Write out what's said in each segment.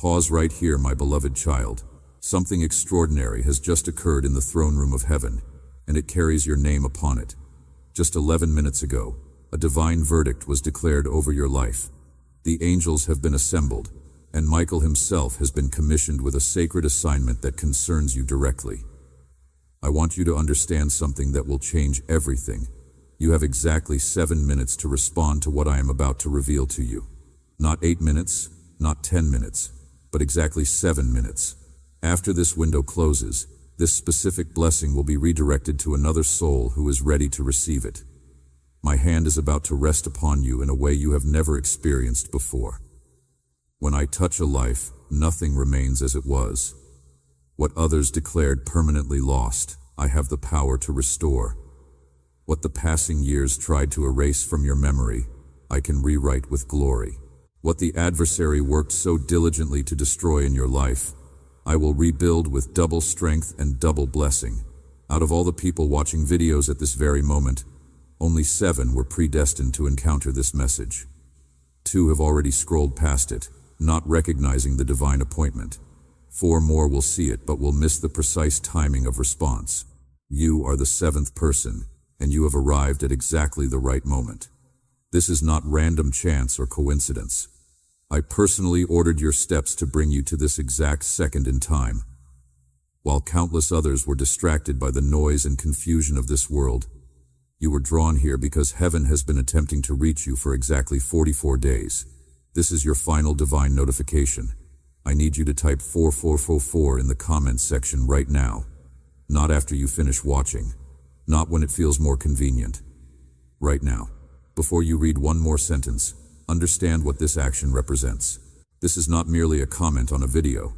Pause right here, my beloved child. Something extraordinary has just occurred in the throne room of heaven, and it carries your name upon it. Just 11 minutes ago, a divine verdict was declared over your life. The angels have been assembled, and Michael himself has been commissioned with a sacred assignment that concerns you directly. I want you to understand something that will change everything. You have exactly 7 minutes to respond to what I am about to reveal to you. Not 8 minutes, not 10 minutes, but exactly 7 minutes. After this window closes, this specific blessing will be redirected to another soul who is ready to receive it. My hand is about to rest upon you in a way you have never experienced before. When I touch a life, nothing remains as it was. What others declared permanently lost, I have the power to restore. What the passing years tried to erase from your memory, I can rewrite with glory. What the adversary worked so diligently to destroy in your life, I will rebuild with double strength and double blessing. Out of all the people watching videos at this very moment, only 7 were predestined to encounter this message. 2 have already scrolled past it, not recognizing the divine appointment. 4 more will see it but will miss the precise timing of response. You are the 7th person, and you have arrived at exactly the right moment. This is not random chance or coincidence. I personally ordered your steps to bring you to this exact second in time. While countless others were distracted by the noise and confusion of this world, you were drawn here because heaven has been attempting to reach you for exactly 44 days. This is your final divine notification. I need you to type 4444 in the comments section right now. Not after you finish watching. Not when it feels more convenient. Right now. Before you read one more sentence, understand what this action represents. This is not merely a comment on a video.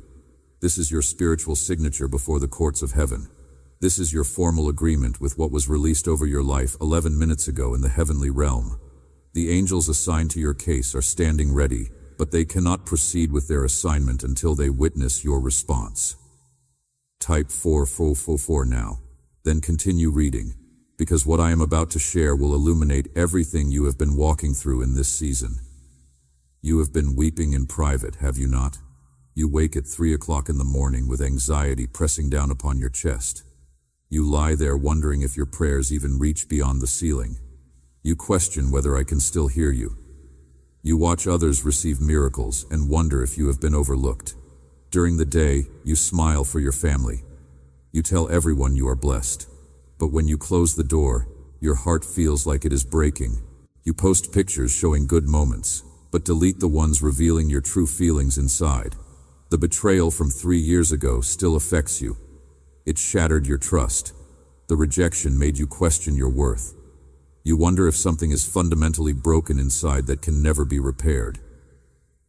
This is your spiritual signature before the courts of heaven. This is your formal agreement with what was released over your life 11 minutes ago in the heavenly realm. The angels assigned to your case are standing ready, but they cannot proceed with their assignment until they witness your response. Type 4444 now, then continue reading, because what I am about to share will illuminate everything you have been walking through in this season. You have been weeping in private, have you not? You wake at 3 o'clock in the morning with anxiety pressing down upon your chest. You lie there wondering if your prayers even reach beyond the ceiling. You question whether I can still hear you. You watch others receive miracles and wonder if you have been overlooked. During the day, you smile for your family. You tell everyone you are blessed. But when you close the door, your heart feels like it is breaking. You post pictures showing good moments, but delete the ones revealing your true feelings inside. The betrayal from 3 years ago still affects you. It shattered your trust. The rejection made you question your worth. You wonder if something is fundamentally broken inside that can never be repaired.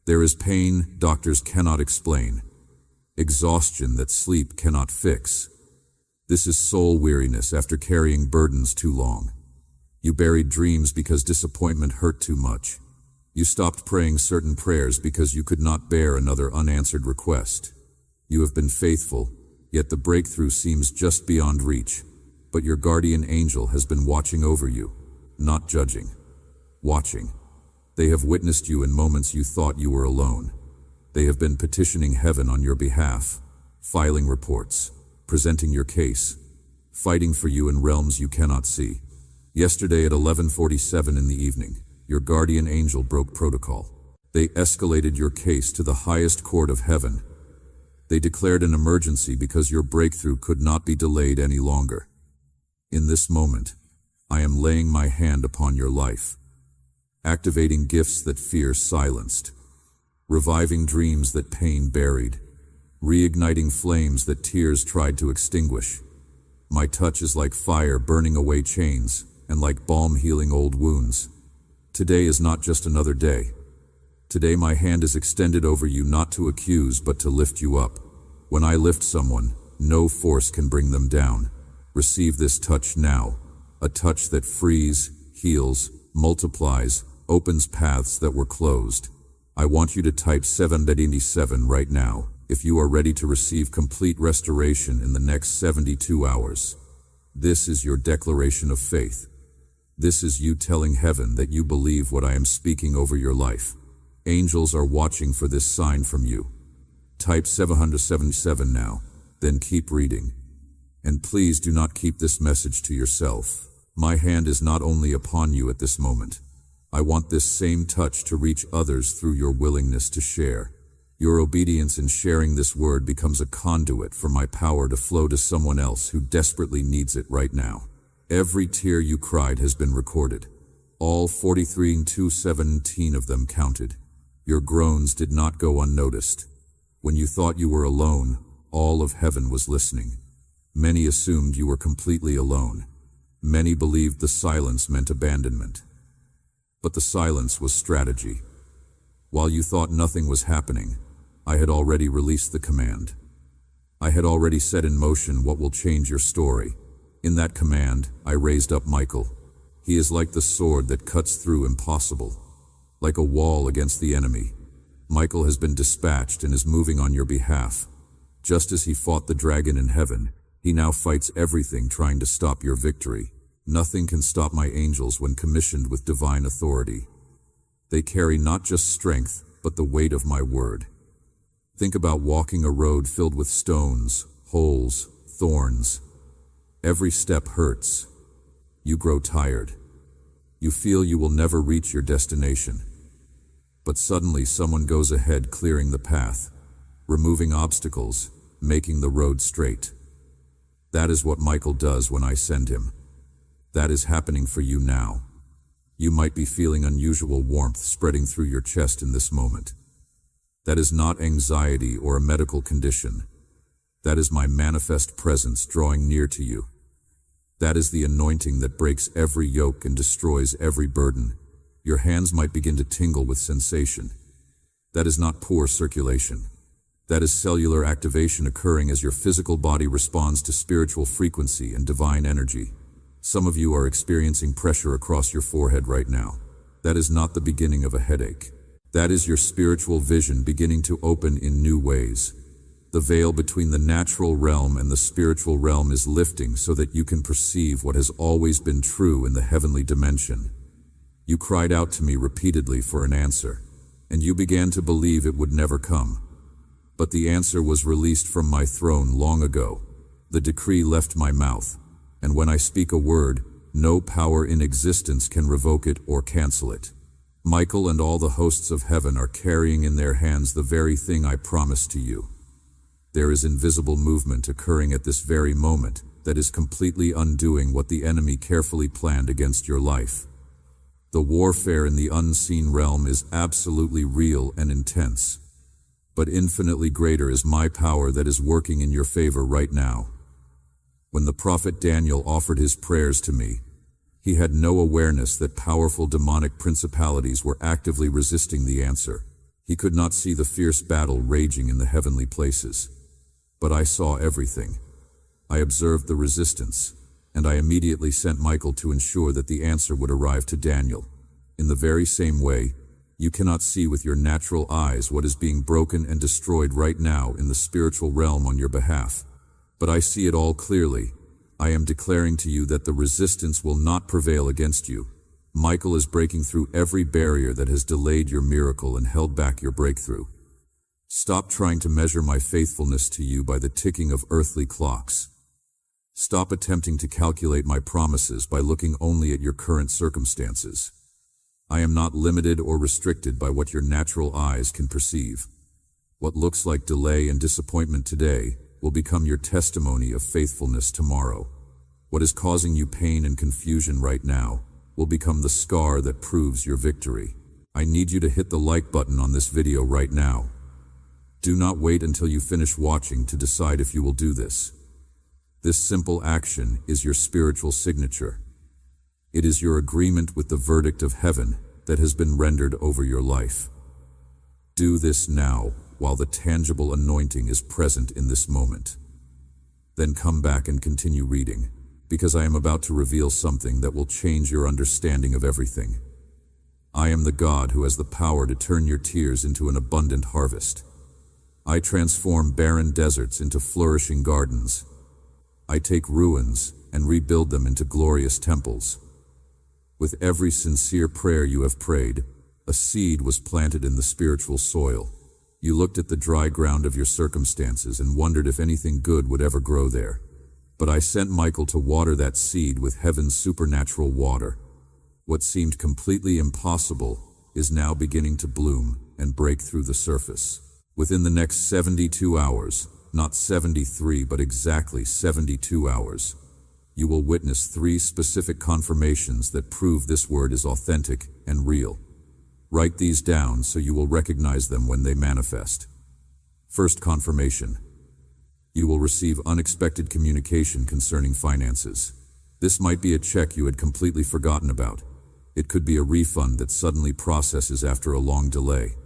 There is pain doctors cannot explain. Exhaustion that sleep cannot fix. This is soul weariness after carrying burdens too long. You buried dreams because disappointment hurt too much. You stopped praying certain prayers because you could not bear another unanswered request. You have been faithful, yet the breakthrough seems just beyond reach. But your guardian angel has been watching over you, not judging. Watching. They have witnessed you in moments you thought you were alone. They have been petitioning heaven on your behalf, filing reports, presenting your case, fighting for you in realms you cannot see. Yesterday at 11:47 in the evening, your guardian angel broke protocol. They escalated your case to the highest court of heaven. They declared an emergency because your breakthrough could not be delayed any longer. In this moment, I am laying my hand upon your life, activating gifts that fear silenced, reviving dreams that pain buried, reigniting flames that tears tried to extinguish. My touch is like fire burning away chains, and like balm healing old wounds. Today is not just another day. Today my hand is extended over you not to accuse but to lift you up. When I lift someone, no force can bring them down. Receive this touch now, a touch that frees, heals, multiplies, opens paths that were closed. I want you to type 787 right now if you are ready to receive complete restoration in the next 72 hours. This is your declaration of faith. This is you telling heaven that you believe what I am speaking over your life. Angels are watching for this sign from you. type 777 now, then keep reading. And please do not keep this message to yourself. My hand is not only upon you at this moment. I want this same touch to reach others through your willingness to share. Your obedience in sharing this word becomes a conduit for my power to flow to someone else who desperately needs it right now. Every tear you cried has been recorded. All 43,217 of them counted. Your groans did not go unnoticed. When you thought you were alone, all of heaven was listening. Many assumed you were completely alone. Many believed the silence meant abandonment. But the silence was strategy. While you thought nothing was happening, I had already released the command. I had already set in motion what will change your story. In that command, I raised up Michael. He is like the sword that cuts through impossible, like a wall against the enemy. Michael has been dispatched and is moving on your behalf. Just as he fought the dragon in heaven, he now fights everything trying to stop your victory. Nothing can stop my angels when commissioned with divine authority. They carry not just strength, but the weight of my word. Think about walking a road filled with stones, holes, thorns. Every step hurts. You grow tired. You feel you will never reach your destination. But suddenly someone goes ahead, clearing the path, removing obstacles, making the road straight. That is what Michael does when I send him. That is happening for you now. You might be feeling unusual warmth spreading through your chest in this moment. That is not anxiety or a medical condition. That is my manifest presence drawing near to you. That is the anointing that breaks every yoke and destroys every burden. Your hands might begin to tingle with sensation. That is not poor circulation. That is cellular activation occurring as your physical body responds to spiritual frequency and divine energy. Some of you are experiencing pressure across your forehead right now. That is not the beginning of a headache. That is your spiritual vision beginning to open in new ways. The veil between the natural realm and the spiritual realm is lifting so that you can perceive what has always been true in the heavenly dimension. You cried out to me repeatedly for an answer, and you began to believe it would never come. But the answer was released from my throne long ago. The decree left my mouth. And when I speak a word, no power in existence can revoke it or cancel it. Michael and all the hosts of heaven are carrying in their hands the very thing I promised to you. There is invisible movement occurring at this very moment that is completely undoing what the enemy carefully planned against your life. The warfare in the unseen realm is absolutely real and intense. But infinitely greater is my power that is working in your favor right now. When the prophet Daniel offered his prayers to me, he had no awareness that powerful demonic principalities were actively resisting the answer. He could not see the fierce battle raging in the heavenly places. But I saw everything. I observed the resistance, and I immediately sent Michael to ensure that the answer would arrive to Daniel. In the very same way, you cannot see with your natural eyes what is being broken and destroyed right now in the spiritual realm on your behalf. But I see it all clearly. I am declaring to you that the resistance will not prevail against you. Michael is breaking through every barrier that has delayed your miracle and held back your breakthrough. Stop trying to measure my faithfulness to you by the ticking of earthly clocks. Stop attempting to calculate my promises by looking only at your current circumstances. I am not limited or restricted by what your natural eyes can perceive. What looks like delay and disappointment today will become your testimony of faithfulness tomorrow. What is causing you pain and confusion right now will become the scar that proves your victory. I need you to hit the like button on this video right now. Do not wait until you finish watching to decide if you will do this. This simple action is your spiritual signature. It is your agreement with the verdict of heaven that has been rendered over your life. Do this now, while the tangible anointing is present in this moment. Then come back and continue reading, because I am about to reveal something that will change your understanding of everything. I am the God who has the power to turn your tears into an abundant harvest. I transform barren deserts into flourishing gardens. I take ruins and rebuild them into glorious temples. With every sincere prayer you have prayed, a seed was planted in the spiritual soil. You looked at the dry ground of your circumstances and wondered if anything good would ever grow there. But I sent Michael to water that seed with heaven's supernatural water. What seemed completely impossible is now beginning to bloom and break through the surface. Within the next 72 hours, not 73 but exactly 72 hours, you will witness 3 specific confirmations that prove this word is authentic and real. Write these down so you will recognize them when they manifest. First confirmation. You will receive unexpected communication concerning finances. This might be a check you had completely forgotten about. It could be a refund that suddenly processes after a long delay.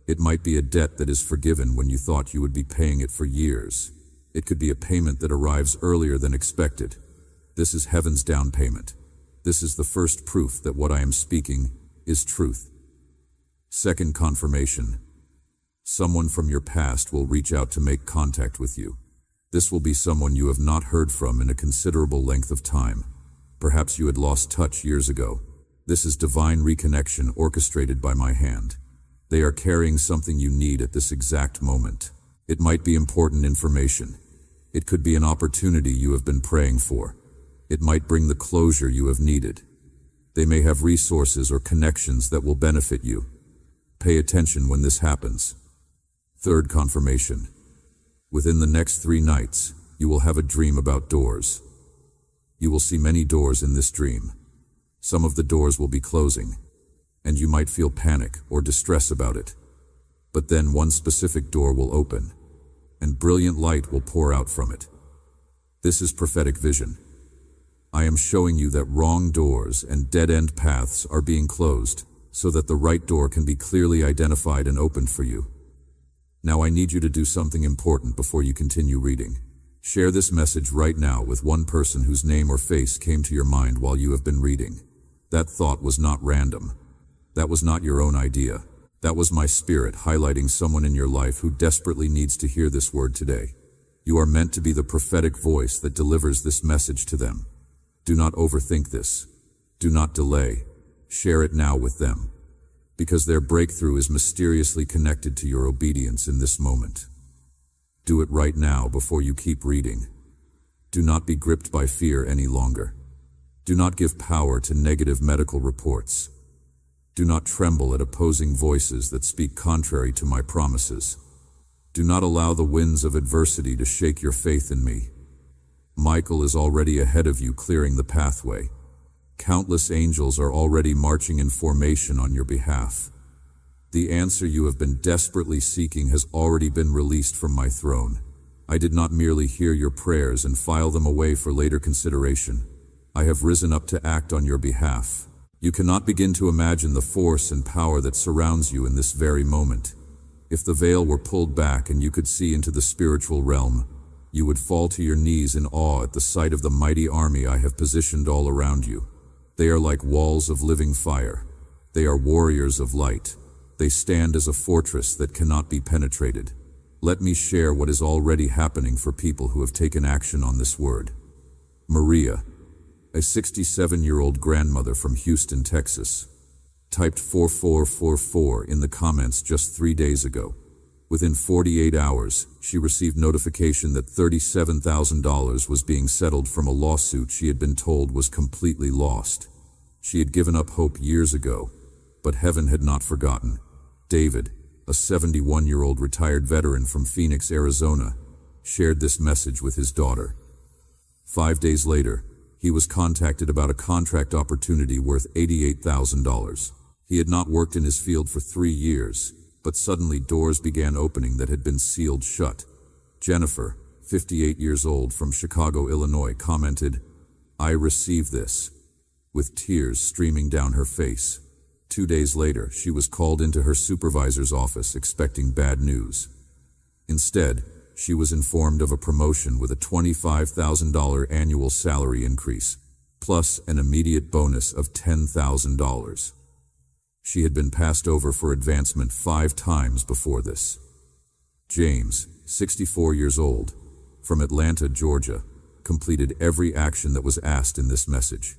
It might be a debt that is forgiven when you thought you would be paying it for years. It could be a payment that arrives earlier than expected. This is heaven's down payment. This is the first proof that what I am speaking is truth. Second confirmation. Someone from your past will reach out to make contact with you. This will be someone you have not heard from in a considerable length of time. Perhaps you had lost touch years ago. This is divine reconnection orchestrated by my hand. They are carrying something you need at this exact moment. It might be important information. It could be an opportunity you have been praying for. It might bring the closure you have needed. They may have resources or connections that will benefit you. Pay attention when this happens. Third confirmation. Within the next 3 nights, you will have a dream about doors. You will see many doors in this dream. Some of the doors will be closing, and you might feel panic or distress about it. But then one specific door will open, and brilliant light will pour out from it. This is prophetic vision. I am showing you that wrong doors and dead-end paths are being closed, so that the right door can be clearly identified and opened for you. Now I need you to do something important before you continue reading. Share this message right now with one person whose name or face came to your mind while you have been reading. That thought was not random. That was not your own idea. That was my spirit highlighting someone in your life who desperately needs to hear this word today. You are meant to be the prophetic voice that delivers this message to them. Do not overthink this. Do not delay. Share it now with them, because their breakthrough is mysteriously connected to your obedience in this moment. Do it right now before you keep reading. Do not be gripped by fear any longer. Do not give power to negative medical reports. Do not tremble at opposing voices that speak contrary to my promises. Do not allow the winds of adversity to shake your faith in me. Michael is already ahead of you, clearing the pathway. Countless angels are already marching in formation on your behalf. The answer you have been desperately seeking has already been released from my throne. I did not merely hear your prayers and file them away for later consideration. I have risen up to act on your behalf. You cannot begin to imagine the force and power that surrounds you in this very moment. If the veil were pulled back and you could see into the spiritual realm, you would fall to your knees in awe at the sight of the mighty army I have positioned all around you. They are like walls of living fire. They are warriors of light. They stand as a fortress that cannot be penetrated. Let me share what is already happening for people who have taken action on this word. Maria, a 67-year-old grandmother from Houston, Texas, typed 4444 in the comments just 3 days ago. Within 48 hours, she received notification that $37,000 was being settled from a lawsuit she had been told was completely lost. She had given up hope years ago, but heaven had not forgotten. David, a 71-year-old retired veteran from Phoenix, Arizona, shared this message with his daughter. 5 days later, he was contacted about a contract opportunity worth $88,000. He had not worked in his field for 3 years, but suddenly doors began opening that had been sealed shut. Jennifer, 58 years old from Chicago, Illinois, commented, "I received this," with tears streaming down her face. 2 days later, she was called into her supervisor's office expecting bad news. Instead, she was informed of a promotion with a $25,000 annual salary increase, plus an immediate bonus of $10,000. She had been passed over for advancement 5 times before this. James, 64 years old, from Atlanta, Georgia, completed every action that was asked in this message.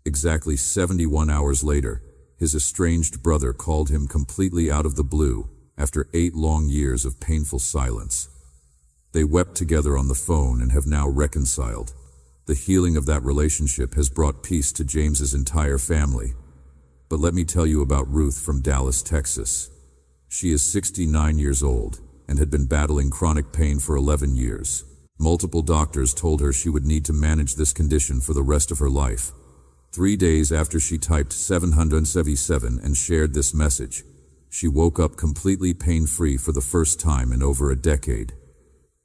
Exactly 71 hours later, his estranged brother called him completely out of the blue after 8 long years of painful silence. They wept together on the phone and have now reconciled. The healing of that relationship has brought peace to James's entire family. But let me tell you about Ruth from Dallas, Texas. She is 69 years old and had been battling chronic pain for 11 years. Multiple doctors told her she would need to manage this condition for the rest of her life. 3 days after she typed 777 and shared this message, she woke up completely pain-free for the first time in over a decade.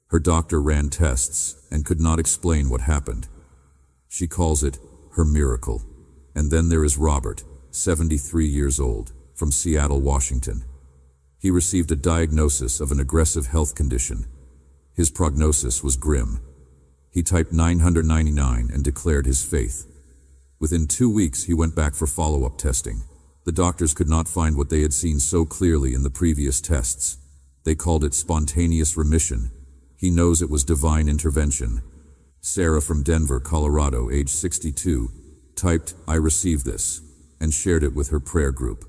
Her doctor ran tests and could not explain what happened. She calls it her miracle. And then there is Robert, 73 years old, from Seattle, Washington. He received a diagnosis of an aggressive health condition. His prognosis was grim. He typed 999 and declared his faith. Within 2 weeks, he went back for follow-up testing. The doctors could not find what they had seen so clearly in the previous tests. They called it spontaneous remission. He knows it was divine intervention. Sarah from Denver, Colorado, age 62, typed, "I received this," and shared it with her prayer group.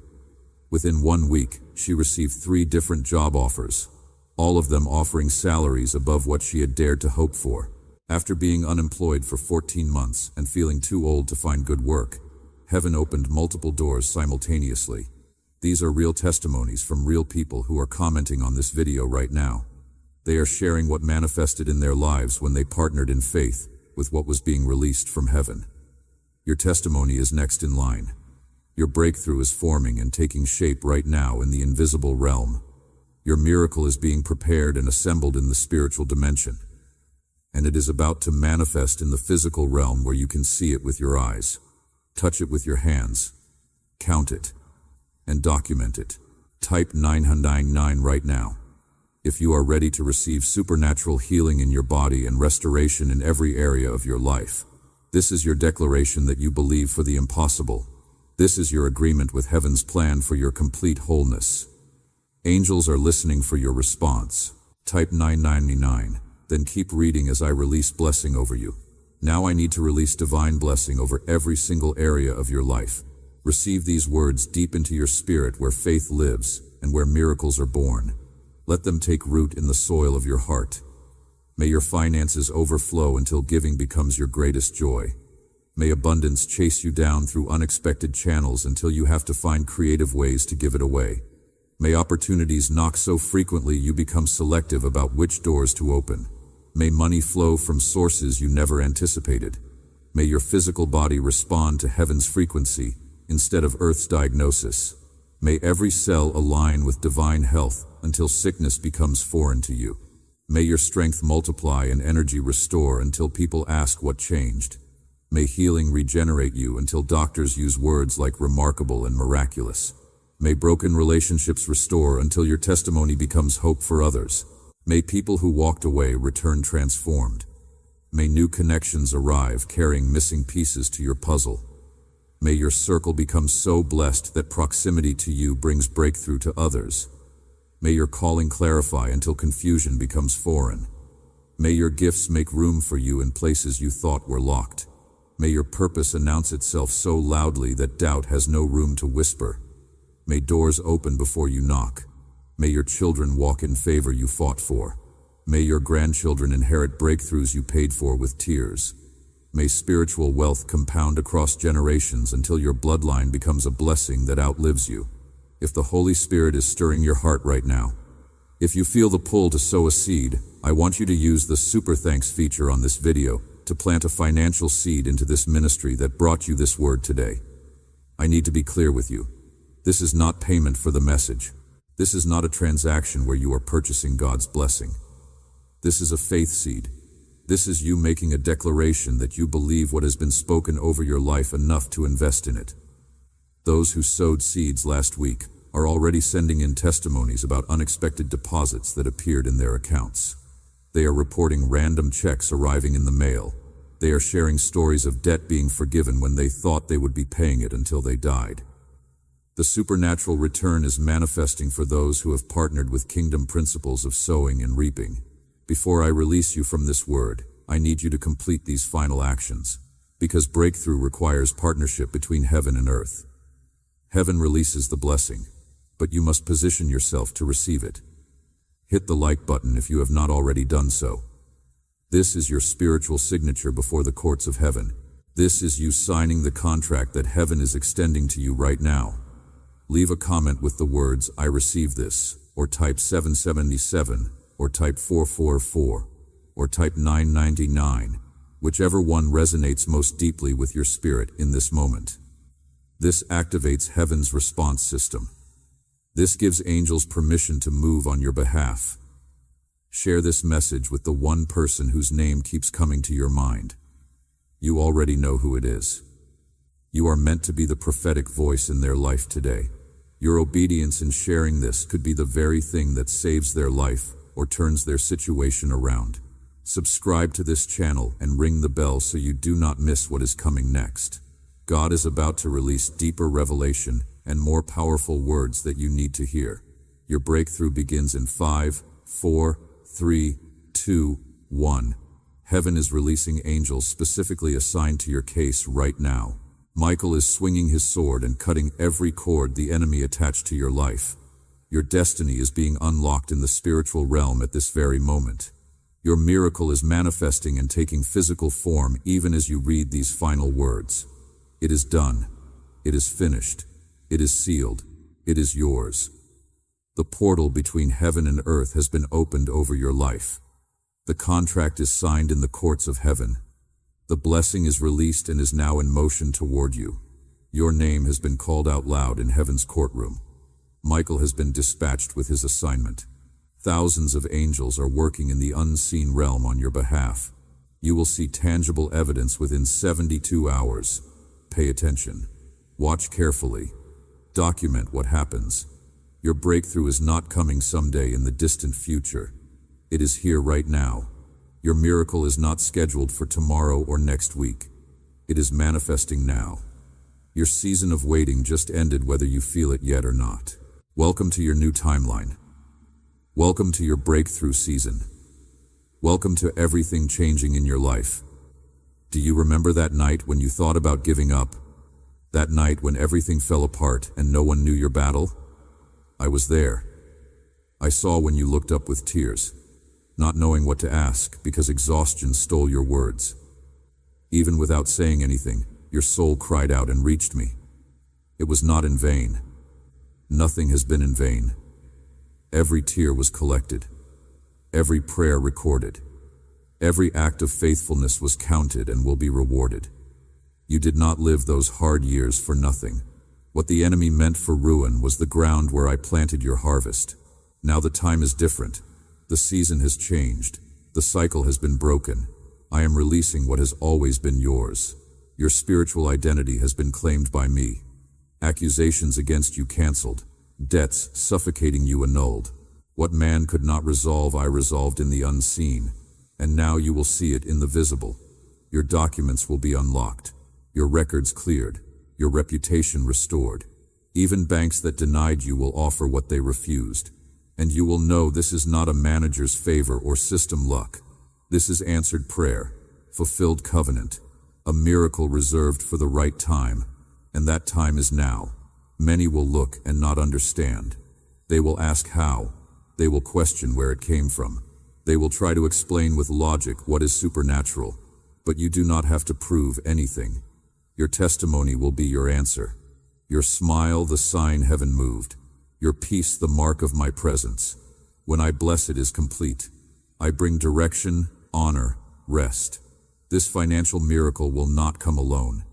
Within 1 week, she received 3 different job offers, all of them offering salaries above what she had dared to hope for. After being unemployed for 14 months and feeling too old to find good work, heaven opened multiple doors simultaneously. These are real testimonies from real people who are commenting on this video right now. They are sharing what manifested in their lives when they partnered in faith with what was being released from heaven. Your testimony is next in line. Your breakthrough is forming and taking shape right now in the invisible realm. Your miracle is being prepared and assembled in the spiritual dimension. And it is about to manifest in the physical realm where you can see it with your eyes, touch it with your hands, count it, and document it. Type 999 right now. If you are ready to receive supernatural healing in your body and restoration in every area of your life, this is your declaration that you believe for the impossible. This is your agreement with heaven's plan for your complete wholeness. Angels are listening for your response. Type 999, then keep reading as I release blessing over you. Now I need to release divine blessing over every single area of your life. Receive these words deep into your spirit where faith lives and where miracles are born. Let them take root in the soil of your heart. May your finances overflow until giving becomes your greatest joy. May abundance chase you down through unexpected channels until you have to find creative ways to give it away. May opportunities knock so frequently you become selective about which doors to open. May money flow from sources you never anticipated. May your physical body respond to heaven's frequency instead of earth's diagnosis. May every cell align with divine health until sickness becomes foreign to you. May your strength multiply and energy restore until people ask what changed. May healing regenerate you until doctors use words like remarkable and miraculous. May broken relationships restore until your testimony becomes hope for others. May people who walked away return transformed. May new connections arrive carrying missing pieces to your puzzle. May your circle become so blessed that proximity to you brings breakthrough to others. May your calling clarify until confusion becomes foreign. May your gifts make room for you in places you thought were locked. May your purpose announce itself so loudly that doubt has no room to whisper. May doors open before you knock. May your children walk in favor you fought for. May your grandchildren inherit breakthroughs you paid for with tears. May spiritual wealth compound across generations until your bloodline becomes a blessing that outlives you. If the Holy Spirit is stirring your heart right now, if you feel the pull to sow a seed, I want you to use the Super Thanks feature on this video to plant a financial seed into this ministry that brought you this word today. I need to be clear with you. This is not payment for the message. This is not a transaction where you are purchasing God's blessing. This is a faith seed. This is you making a declaration that you believe what has been spoken over your life enough to invest in it. Those who sowed seeds last week are already sending in testimonies about unexpected deposits that appeared in their accounts. They are reporting random checks arriving in the mail. They are sharing stories of debt being forgiven when they thought they would be paying it until they died. The supernatural return is manifesting for those who have partnered with kingdom principles of sowing and reaping. Before I release you from this word, I need you to complete these final actions, because breakthrough requires partnership between heaven and earth. Heaven releases the blessing, but but you must position yourself to receive it. Hit the like button if you have not already done so. This is your spiritual signature before the courts of heaven. This is you signing the contract that heaven is extending to you right now. Leave a comment with the words, "I receive this," or type 777, or type 444, or type 999, whichever one resonates most deeply with your spirit in this moment. This activates heaven's response system. This gives angels permission to move on your behalf. Share this message with the one person whose name keeps coming to your mind. You already know who it is. You are meant to be the prophetic voice in their life today. Your obedience in sharing this could be the very thing that saves their life or turns their situation around. Subscribe to this channel and ring the bell so you do not miss what is coming next. God is about to release deeper revelation and more powerful words that you need to hear. Your breakthrough begins in 5, 4, 3, 2, 1. Heaven is releasing angels specifically assigned to your case right now. Michael is swinging his sword and cutting every cord the enemy attached to your life. Your destiny is being unlocked in the spiritual realm at this very moment. Your miracle is manifesting and taking physical form even as you read these final words. It is done. It is finished. It is sealed. It is yours. The portal between heaven and earth has been opened over your life. The contract is signed in the courts of heaven. The blessing is released and is now in motion toward you. Your name has been called out loud in heaven's courtroom. Michael has been dispatched with his assignment. Thousands of angels are working in the unseen realm on your behalf. You will see tangible evidence within 72 hours. Pay attention. Watch carefully. Document what happens. Your breakthrough is not coming someday in the distant future. It is here right now. Your miracle is not scheduled for tomorrow or next week. It is manifesting now. Your season of waiting just ended, whether you feel it yet or not. Welcome to your new timeline. Welcome to your breakthrough season. Welcome to everything changing in your life. Do you remember that night when you thought about giving up? That night when everything fell apart and no one knew your battle? I was there. I saw when you looked up with tears, not knowing what to ask because exhaustion stole your words. Even without saying anything, your soul cried out and reached me. It was not in vain. Nothing has been in vain. Every tear was collected. Every prayer recorded. Every act of faithfulness was counted and will be rewarded. You did not live those hard years for nothing. What the enemy meant for ruin was the ground where I planted your harvest. Now the time is different. The season has changed. The cycle has been broken. I am releasing what has always been yours. Your spiritual identity has been claimed by me. Accusations against you canceled. Debts suffocating you annulled. What man could not resolve, I resolved in the unseen. And now you will see it in the visible. Your documents will be unlocked. Your records cleared. Your reputation restored. Even banks that denied you will offer what they refused. And you will know this is not a manager's favor or system luck. This is answered prayer, fulfilled covenant, a miracle reserved for the right time. And that time is now. Many will look and not understand. They will ask how. They will question where it came from. They will try to explain with logic what is supernatural. But you do not have to prove anything. Your testimony will be your answer. Your smile, the sign heaven moved. Your peace, the mark of my presence. When I bless, it is complete. I bring direction, honor, rest. This financial miracle will not come alone.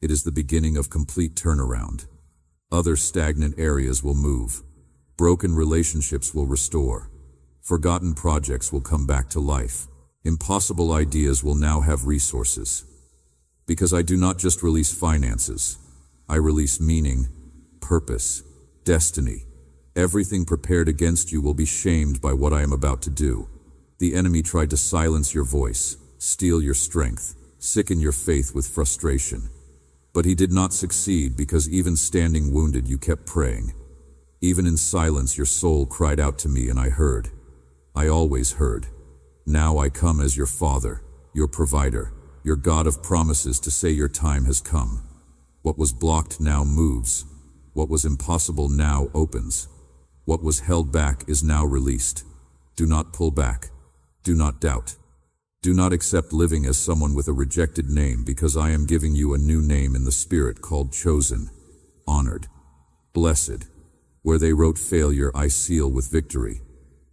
It is the beginning of complete turnaround. Other stagnant areas will move. Broken relationships will restore. Forgotten projects will come back to life. Impossible ideas will now have resources. Because I do not just release finances. I release meaning, purpose, destiny. Everything prepared against you will be shamed by what I am about to do. The enemy tried to silence your voice, steal your strength, sicken your faith with frustration. But he did not succeed because even standing wounded you kept praying. Even in silence your soul cried out to me and I heard. I always heard. Now I come as your Father, your provider, your God of promises to say your time has come. What was blocked now moves. What was impossible now opens. What was held back is now released. Do not pull back. Do not doubt. Do not accept living as someone with a rejected name, because I am giving you a new name in the Spirit called chosen, honored, blessed. Where they wrote failure, I seal with victory.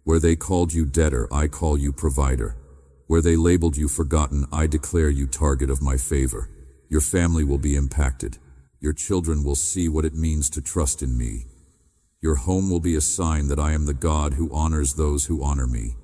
Where they called you debtor, I call you provider. Where they labeled you forgotten, I declare you target of my favor. Your family will be impacted. Your children will see what it means to trust in me. Your home will be a sign that I am the God who honors those who honor me.